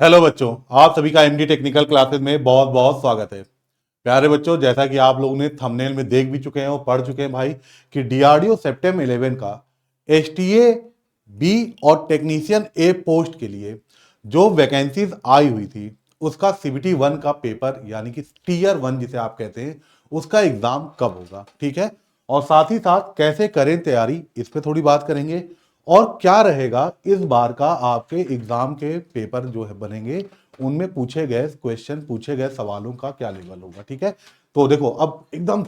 Hello बच्चों, आप सभी का एमडी टेक्निकल क्लासेस में बहुत बहुत स्वागत है। प्यारे बच्चों, जैसा कि आप लोगों ने थंबनेल में देख भी चुके हैं और पढ़ चुके हैं भाई कि डीआरडीओ सितंबर 11 का एसटीए बी और टेक्नीशियन ए पोस्ट के लिए जो वैकेंसीज आई हुई थी उसका सीबीटी 1 का पेपर यानी कि टीयर 1 जिसे आप कहते हैं उसका एग्जाम कब होगा, ठीक है। और साथ ही साथ कैसे करें तैयारी, इस पे थोड़ी बात करेंगे। और क्या रहेगा इस बार का आपके एग्जाम के पेपर जो है बनेंगे, उनमें पूछे गए क्वेश्चन, पूछे गए सवालों का क्या लेवल होगा, ठीक है। तो देखो, अब एकदम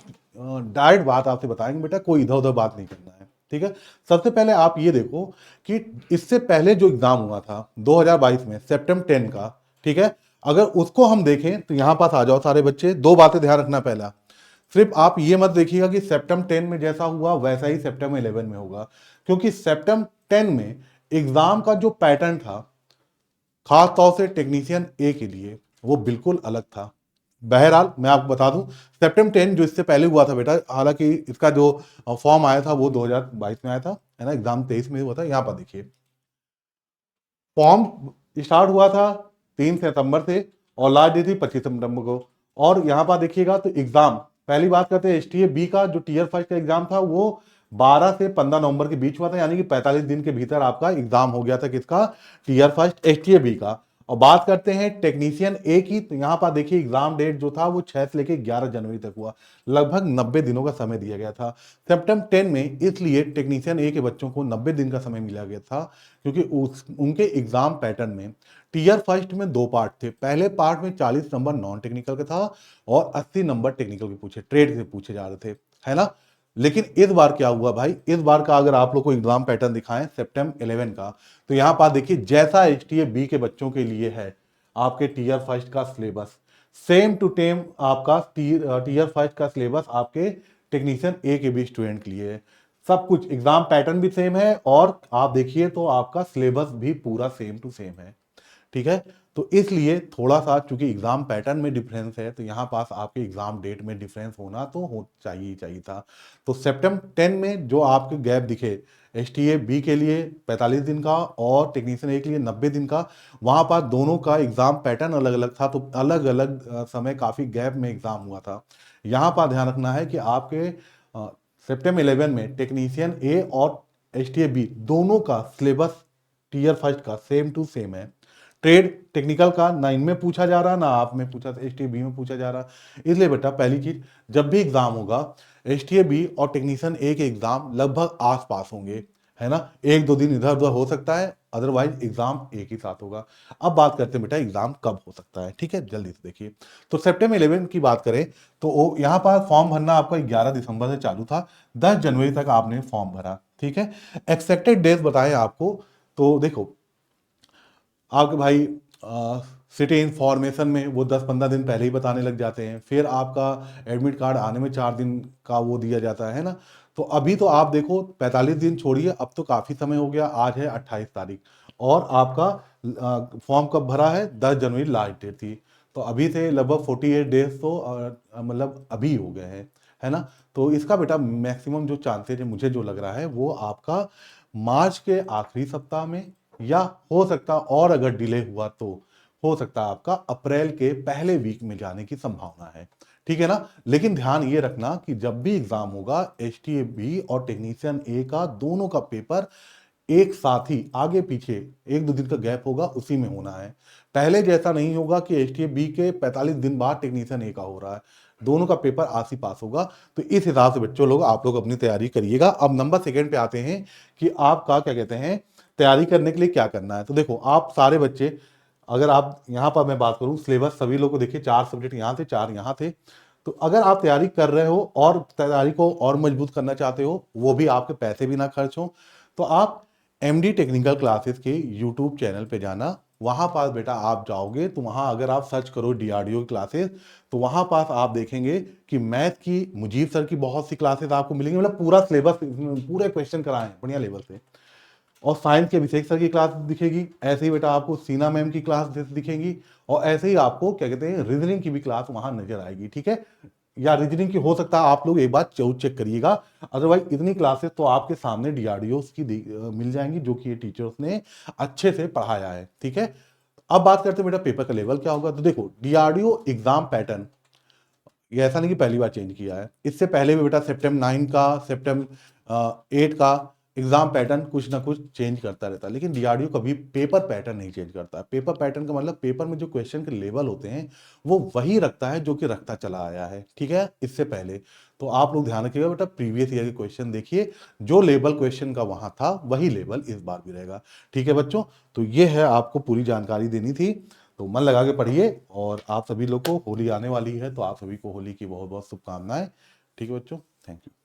डायरेक्ट बात आपसे बताएंगे बेटा, कोई इधर उधर बात नहीं करना है, ठीक है। सबसे पहले आप ये देखो कि इससे पहले जो एग्जाम हुआ था 2022 में सितंबर 10 का, ठीक है, अगर उसको हम देखें तो यहां पास आ जाओ सारे बच्चे। दो बातें ध्यान रखना। पहला, सिर्फ आप ये मत देखिएगा कि सितंबर 10 में जैसा हुआ वैसा ही सितंबर 11 में होगा, क्योंकि सितंबर 10 में एग्जाम का जो पैटर्न था खास तौर से टेक्नीशियन ए के लिए वो बिल्कुल अलग था। बहरहाल मैं आपको बता दूं, सितंबर 10 जो इससे पहले हुआ था बेटा, हालांकि इसका जो फॉर्म आया था वो 2022 में आया था, है ना, एग्जाम 23 में हुआ था। यहां पर देखिए, फॉर्म स्टार्ट हुआ था 3 सितंबर से और लास्ट डेट थी 25 सितंबर को। और यहां पर देखिएगा तो एग्जाम, पहली बात करते हैं एसटीए बी का, जो टीयर फर्स्ट का एग्जाम था वो 12 से 15 नवंबर के बीच हुआ था, यानी कि 45 दिन के भीतर आपका एग्जाम हो गया था किसका, टीयर फर्स्ट एसटीए बी का। और बात करते हैं टेक्नीशियन ए की, तो यहां पर देखिए एग्जाम डेट जो था वो 6 से लेकर 11 जनवरी तक हुआ, लगभग 90 दिनों का समय दिया गया था। सितंबर 10 में इसलिए टेक्नीशियन ए के बच्चों को 90 दिन का समय मिला गया था, क्योंकि उनके एग्जाम पैटर्न में टीयर फर्स्ट में दो पार्ट थे। पहले पार्ट में 40 नंबर नॉन टेक्निकल का था और 80 नंबर टेक्निकल के पूछे, ट्रेड से पूछे जा रहे थे, है ना। लेकिन इस बार क्या हुआ भाई, इस बार का अगर आप लोग को एग्जाम पैटर्न दिखाएं सितंबर 11 का, तो यहां पर देखिए जैसा एसटीए बी के बच्चों के लिए है आपके टीयर फर्स्ट का सिलेबस, सेम टू टेम आपका टीयर फर्स्ट का सिलेबस आपके टेक्नीशियन ए के भी स्टूडेंट के लिए है। सब कुछ एग्जाम पैटर्न भी सेम है और आप देखिए तो आपका सिलेबस भी पूरा सेम टू सेम है, ठीक है। तो इसलिए थोड़ा सा चूंकि एग्जाम पैटर्न में डिफरेंस है, तो यहां पास आपके एग्जाम डेट में डिफरेंस होना तो हो चाहिए ही चाहिए था। तो सितंबर 10 में जो आपके गैप दिखे एसटीए बी के लिए 45 दिन का और टेक्नीशियन ए के लिए 90 दिन का, वहां पास दोनों का एग्जाम पैटर्न अलग अलग था, तो अलग अलग समय काफी गैप में एग्जाम हुआ था। यहां पर ध्यान रखना है कि आपके सितंबर 11 में टेक्नीशियन ए और एसटीए बी दोनों का सिलेबस टीयर फर्स्ट का सेम टू सेम है। ट्रेड टेक्निकल का ना इनमें पूछा जा रहा, ना आप में पूछा, एसटीए बी में पूछा जा रहा। इसलिए बेटा पहली चीज, जब भी एग्जाम होगा एसटीए बी और टेक्नीशियन ए के एग्जाम लगभग आस पास होंगे, है ना। एक दो दिन इधर उधर हो सकता है, अदरवाइज एग्जाम एक ही साथ होगा। अब बात करते हैं बेटा एग्जाम कब हो सकता है, ठीक है, जल्दी से देखिए। तो सितंबर 11 की बात करें तो यहाँ पर फॉर्म भरना आपका 11 दिसंबर से चालू था, 10 जनवरी तक आपने फॉर्म भरा, ठीक है। एक्सेप्टेड डेज बताएं आपको, तो देखो आपके भाई सिटी इंफॉर्मेशन में वो 10-15 दिन पहले ही बताने लग जाते हैं, फिर आपका एडमिट कार्ड आने में 4 दिन का वो दिया जाता है ना। तो अभी तो आप देखो 45 दिन छोड़िए, अब तो काफ़ी समय हो गया, आज है 28 तारीख और आपका फॉर्म कब भरा है, 10 जनवरी लास्ट डेट थी। तो अभी से लगभग 48 डेज तो मतलब अभी हो गए हैं, है ना। तो इसका बेटा मैक्सिमम जो चांसेज है, मुझे जो लग रहा है वो आपका मार्च के आखिरी सप्ताह में, या हो सकता और अगर डिले हुआ तो हो सकता आपका अप्रैल के पहले वीक में जाने की संभावना है, ठीक है ना। लेकिन ध्यान ये रखना कि जब भी एग्जाम होगा एसटीए बी और टेक्नीशियन ए का दोनों का पेपर एक साथ ही, आगे पीछे एक दो दिन का गैप होगा उसी में होना है। पहले जैसा नहीं होगा कि एसटीए बी के 45 दिन बाद टेक्नीशियन ए का हो रहा है, दोनों का पेपर आस ही पास होगा। तो इस हिसाब से बच्चों लोग आप लोग अपनी तैयारी करिएगा। अब नंबर सेकंड पे आते हैं कि आपका क्या कहते हैं तैयारी करने के लिए क्या करना है। तो देखो आप सारे बच्चे, अगर आप यहाँ पर मैं बात करूँ सिलेबस सभी लोग को देखिए, 4 सब्जेक्ट यहाँ थे, 4 यहाँ थे। तो अगर आप तैयारी कर रहे हो और तैयारी को और मजबूत करना चाहते हो, वो भी आपके पैसे भी ना खर्च हो, तो आप एमडी टेक्निकल क्लासेस के यूट्यूब चैनल पे जाना। वहां पास बेटा आप जाओगे तो वहां अगर आप सर्च करो डीआरडीओ क्लासेस, तो वहां पास आप देखेंगे कि मैथ की मुजीब सर की बहुत सी क्लासेस आपको मिलेंगी, मतलब पूरा सिलेबस, पूरे क्वेश्चन कराए हैं बढ़िया लेवल से। और साइंस के अभिषेक सर की क्लास दिखेगी, ऐसे ही बेटा आपको सीना मैम की क्लास दिखेंगी, और ऐसे ही आपको क्या कहते हैं रीजनिंग की भी क्लास वहां नजर आएगी, ठीक है। या रीजनिंग की हो सकता है आप लोग एक बार जरूर चेक करिएगा, अदरवाइज इतनी क्लासेस तो आपके सामने डीआरडीओ की मिल जाएंगी जो कि ये टीचर्स ने अच्छे से पढ़ाया है, ठीक है। अब बात करते हैं बेटा पेपर का लेवल क्या होगा। तो देखो डीआरडीओ एग्जाम पैटर्न, ये ऐसा नहीं कि पहली बार चेंज किया है, इससे पहले भी बेटा सेप्टेम 9 का, सेप्टेम 8 का एग्जाम पैटर्न कुछ ना कुछ चेंज करता रहता है, लेकिन डीआरडीओ कभी पेपर पैटर्न नहीं चेंज करता। पेपर पैटर्न का मतलब पेपर में जो क्वेश्चन के लेवल होते हैं वो वही रखता है जो कि रखता चला आया है, ठीक है, इससे पहले। तो आप लोग ध्यान रखिएगा बेटा, प्रीवियस ईयर के क्वेश्चन देखिए, जो लेवल क्वेश्चन का वहां था वही लेवल इस बार भी रहेगा, ठीक है बच्चों। तो ये है, आपको पूरी जानकारी देनी थी, तो मन लगा के पढ़िए। और आप सभी लोग को होली आने वाली है, तो आप सभी को होली की बहुत बहुत शुभकामनाएं, ठीक है बच्चों, थैंक यू।